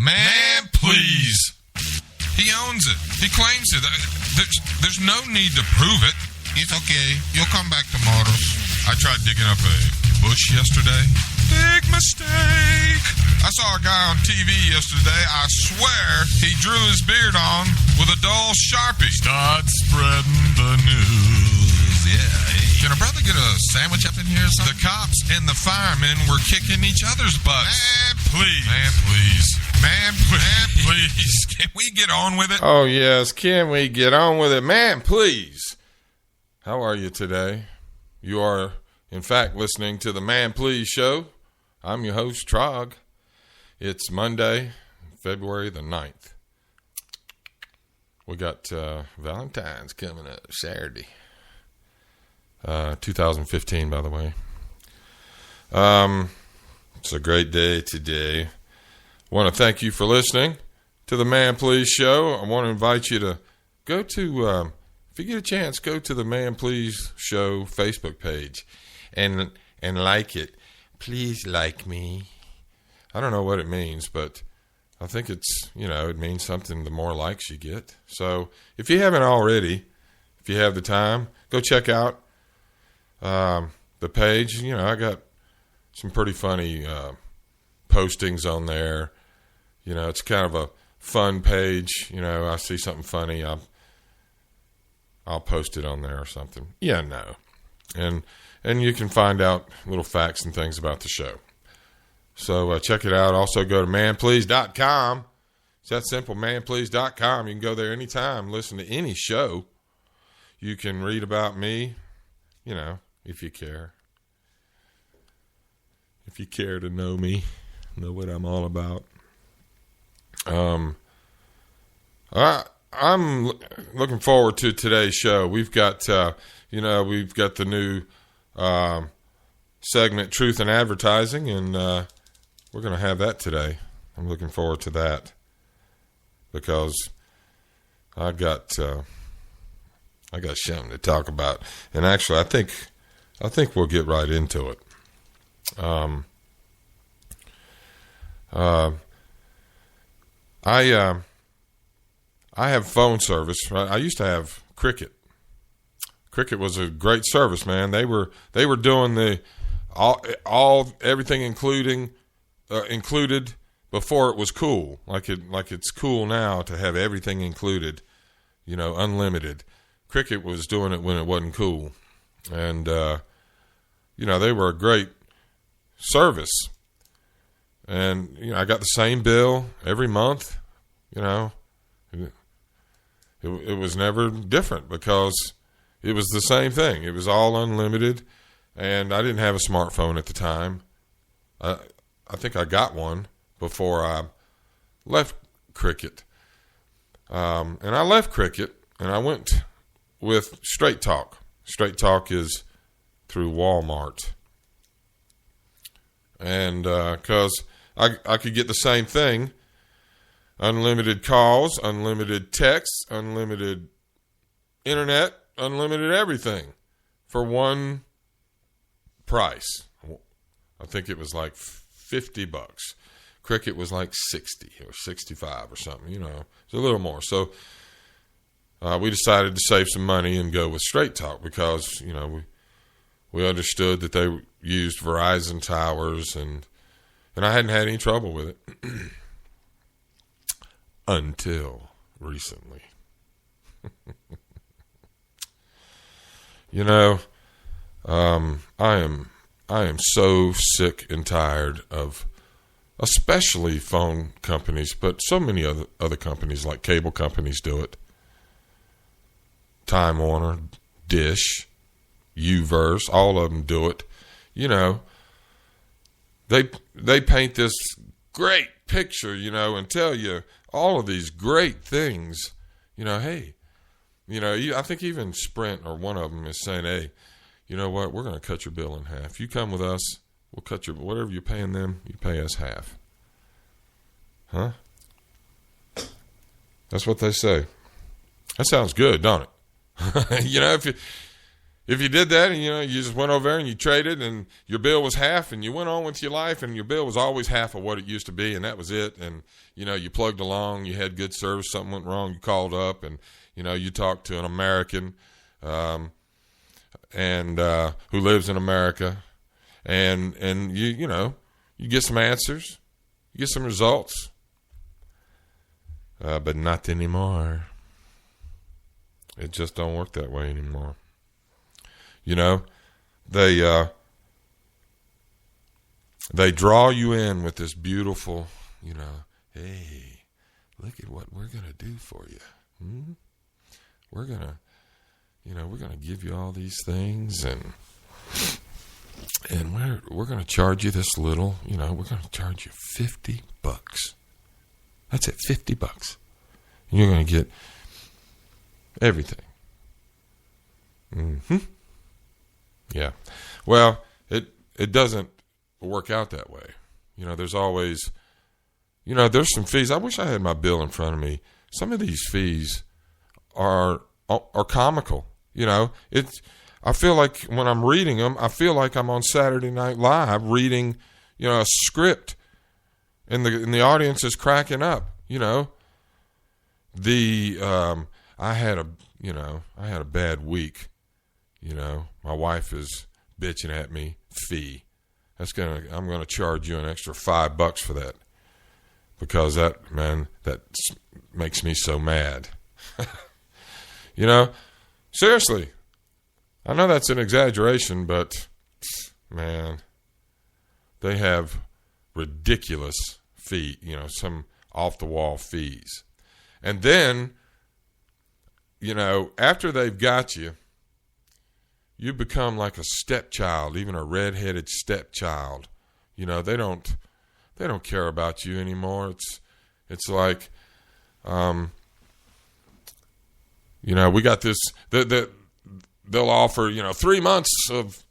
Man, please. He owns it. He claims it. There's no need to prove it. It's okay. You'll come back tomorrow. I tried digging up a bush yesterday. Big mistake. I saw a guy on TV yesterday. I swear he drew his beard on with a dull Sharpie. Start spreading the news. Yeah. Can a brother get a sandwich up in here or something? The cops and the firemen were kicking each other's butts. Man, please. Man, please. Man, Please. Can we get on with it? Oh, yes. Can we get on with it? Man, please. How are you today? You are, in fact, listening to the Man Please show. I'm your host, Trog. It's Monday, February the 9th. We got Valentine's coming up Saturday. 2015, by the way. It's a great day today. I want to thank you for listening to the Man Please show. I want to invite you to go to, if you get a chance, go to the Man Please show Facebook page and like it. Please like me. I don't know what it means, but I think it's, it means something the more likes you get. So if you haven't already, if you have the time, go check out the page. I got some pretty funny postings on there. It's kind of a fun page. I see something funny, I'll post it on there or something. And you can find out little facts and things about the show. So check it out. Also go to manplease.com. It's that simple, manplease.com. You can go there anytime, listen to any show. You can read about me, if you care. If you care to know me, know what I'm all about. I'm looking forward to today's show. We've got, we've got the new segment, Truth in Advertising, and we're going to have that today. I'm looking forward to that because I got something to talk about, and actually, I think we'll get right into it. I have phone service. Right? I used to have Cricket. Cricket was a great service, man. They were doing the everything included before it was cool. Like it's cool now to have everything included, unlimited. Cricket was doing it when it wasn't cool, and they were a great service. And I got the same bill every month. It was never different because it was the same thing. It was all unlimited, and I didn't have a smartphone at the time. I think I got one before I left Cricket. And I left Cricket, and I went with Straight Talk. Straight Talk is through Walmart. And because I could get the same thing, unlimited calls, unlimited texts, unlimited internet, unlimited everything for one price. I think it was like $50. Cricket was like 60 or 65 or something, it's a little more. So we decided to save some money and go with Straight Talk because, we understood that they used Verizon towers and I hadn't had any trouble with it until recently. I am so sick and tired of, especially phone companies, but so many other companies like cable companies do it. Time Warner, Dish, Uverse, all of them do it. They paint this great picture, and tell you all of these great things. Hey, I think even Sprint or one of them is saying, hey, you know what? We're going to cut your bill in half. You come with us, we'll cut whatever you're paying them, you pay us half. Huh? That's what they say. That sounds good, don't it? if you did that and, you just went over there and you traded and your bill was half and you went on with your life and your bill was always half of what it used to be and that was it. And, you plugged along, you had good service, something went wrong, you called up and, you talked to an American and who lives in America and you get some answers, you get some results, but not anymore. It just don't work that way anymore. They draw you in with this beautiful, hey, look at what we're going to do for you. We're going to give you all these things and we're going to charge you this little, we're going to charge you $50. That's it, $50. And you're going to get everything. Yeah. Well, it doesn't work out that way. There's always, there's some fees. I wish I had my bill in front of me. Some of these fees are comical. I feel like when I'm reading them, I feel like I'm on Saturday Night Live reading, a script, and the audience is cracking up. I had a bad week. My wife is bitching at me. Fee. I'm gonna charge you an extra $5 for that because that makes me so mad. Seriously. I know that's an exaggeration, but man, they have ridiculous fee. Some off the wall fees, and then after they've got you. You become like a stepchild, even a redheaded stepchild. They don't care about you anymore. It's like, we got this. They'll offer 3 months of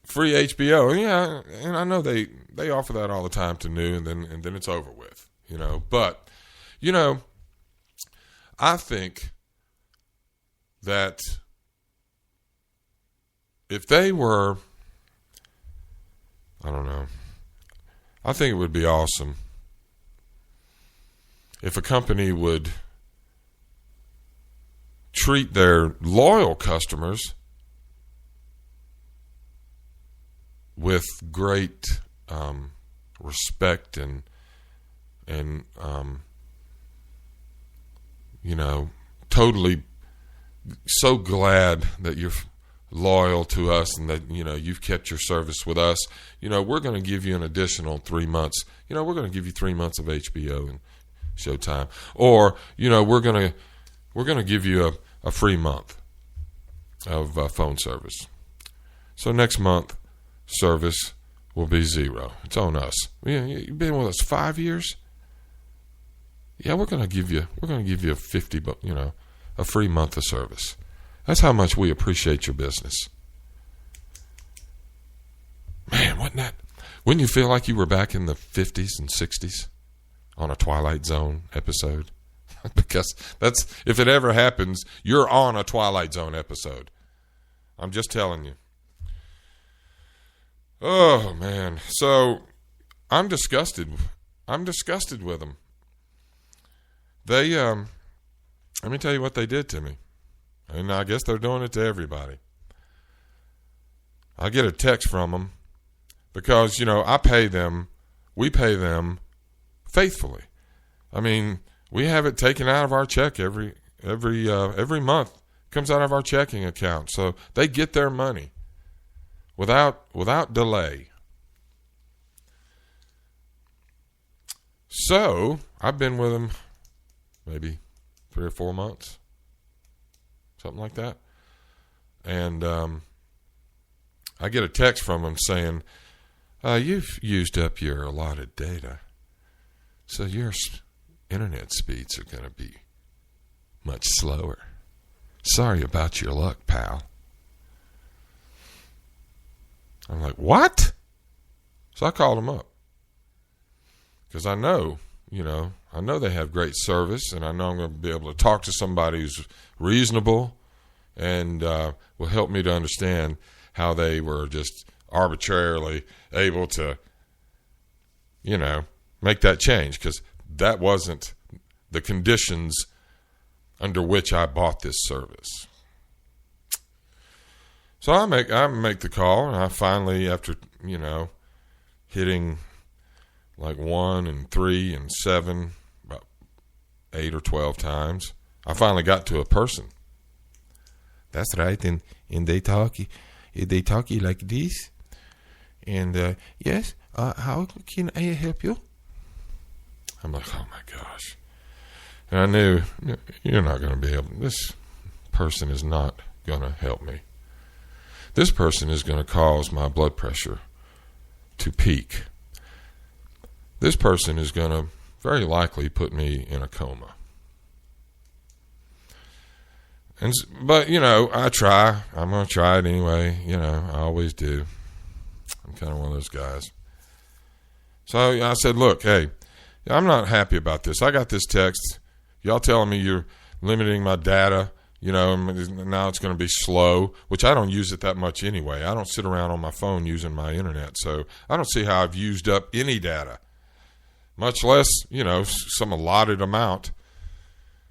free HBO. Yeah, and I know they offer that all the time to new, and then it's over with. But I think that. If they were, I don't know, I think it would be awesome if a company would treat their loyal customers with great respect and totally so glad that you're loyal to us and that you've kept your service with us. We're going to give you an additional 3 months. We're going to give you 3 months of HBO and Showtime, or we're going to give you a free month of phone service. So next month service will be $0. It's on us. You've been with us 5 years. Yeah, we're going to give you a $50, a free month of service. That's how much we appreciate your business. Man, wouldn't you feel like you were back in the 50s and 60s on a Twilight Zone episode? Because if it ever happens, you're on a Twilight Zone episode. I'm just telling you. Oh, man. So, I'm disgusted. with them. They, let me tell you what they did to me. And I guess they're doing it to everybody. I get a text from them because, we pay them faithfully. I mean, we have it taken out of our check every month. It comes out of our checking account. So they get their money without delay. So I've been with them maybe 3 or 4 months. Something like that. And I get a text from them saying, you've used up your allotted data, so your internet speeds are going to be much slower. Sorry about your luck, pal. I'm like, what? So I called them up. Because I know they have great service, and I know I'm going to be able to talk to somebody who's reasonable and will help me to understand how they were just arbitrarily able to, make that change, because that wasn't the conditions under which I bought this service. So I make the call, and I finally, after, hitting like 1 and 3 and 7, about 8 or 12 times, I finally got to a person. That's right, and they talk like this. And yes, how can I help you? I'm like, oh my gosh. And I knew, you're not going to be able, this person is not going to help me. This person is going to cause my blood pressure to peak. This person is going to very likely put me in a coma. But, I try. I'm going to try it anyway. I always do. I'm kind of one of those guys. So I said, look, hey, I'm not happy about this. I got this text. Y'all telling me you're limiting my data, now it's going to be slow, which I don't use it that much anyway. I don't sit around on my phone using my internet, so I don't see how I've used up any data, much less, some allotted amount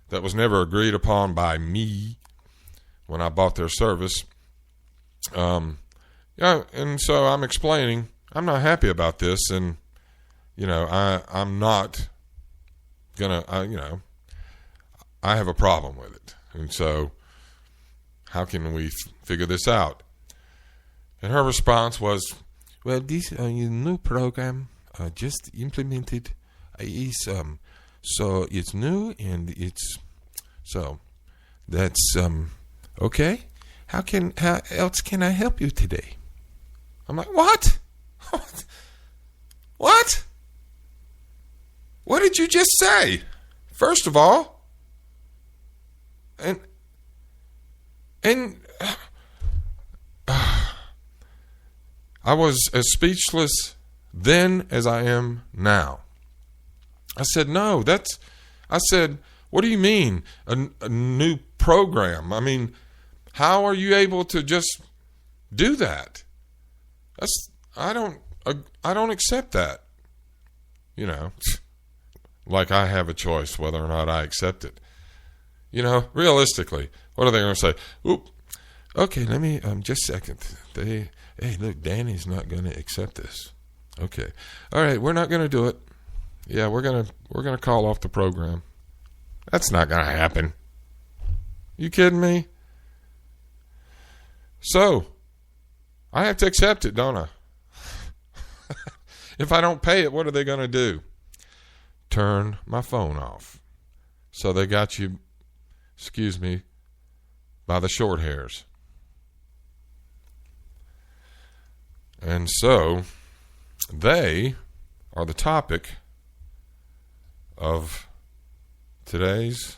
that was never agreed upon by me when I bought their service. And so I'm explaining, I'm not happy about this, and, I'm not going to, I have a problem with it. And so how can we figure this out? And her response was, well, this new program just implemented is so it's new, and it's so that's okay. How else can I help you today? I'm like, what? What? What did you just say? First of all, and I was as speechless then as I am now. I said, no, I said, what do you mean a new program? I mean, how are you able to just do that? I don't accept that. Like I have a choice whether or not I accept it. Realistically, what are they going to say? Oop, okay, let me, just a second. Hey, look, Danny's not going to accept this. Okay. All right, we're not going to do it. Yeah, we're going to call off the program. That's not going to happen. You kidding me? So, I have to accept it, don't I? If I don't pay it, what are they going to do? Turn my phone off. So they got you, excuse me, by the short hairs. And so they are the topic of today's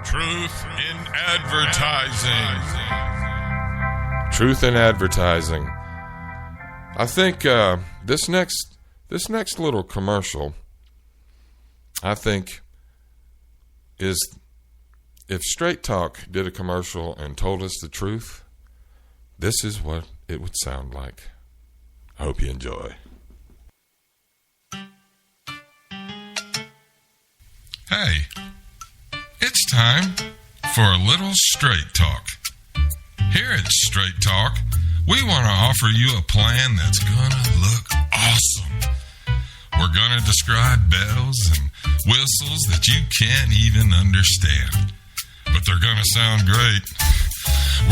Truth in Advertising. Truth in Advertising. I think this next little commercial, I think, is if Straight Talk did a commercial and told us the truth, this is what it would sound like. I hope you enjoy. Hey, it's time for a little Straight Talk. Here at Straight Talk, we want to offer you a plan that's going to look awesome. We're going to describe bells and whistles that you can't even understand, but they're going to sound great.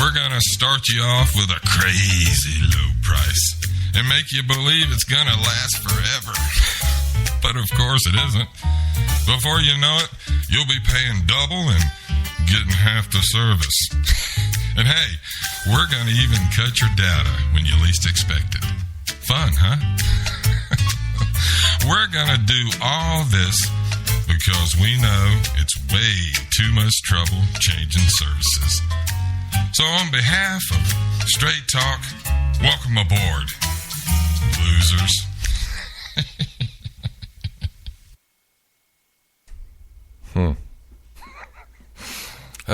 We're going to start you off with a crazy low price and make you believe it's going to last forever. But of course it isn't. Before you know it, you'll be paying double and getting half the service. And hey, we're going to even cut your data when you least expect it. Fun, huh? We're going to do all this because we know it's way too much trouble changing services. So on behalf of Straight Talk, welcome aboard, losers.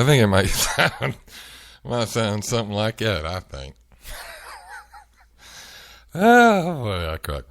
I think it might sound something like that, I think. Oh, boy, I crack.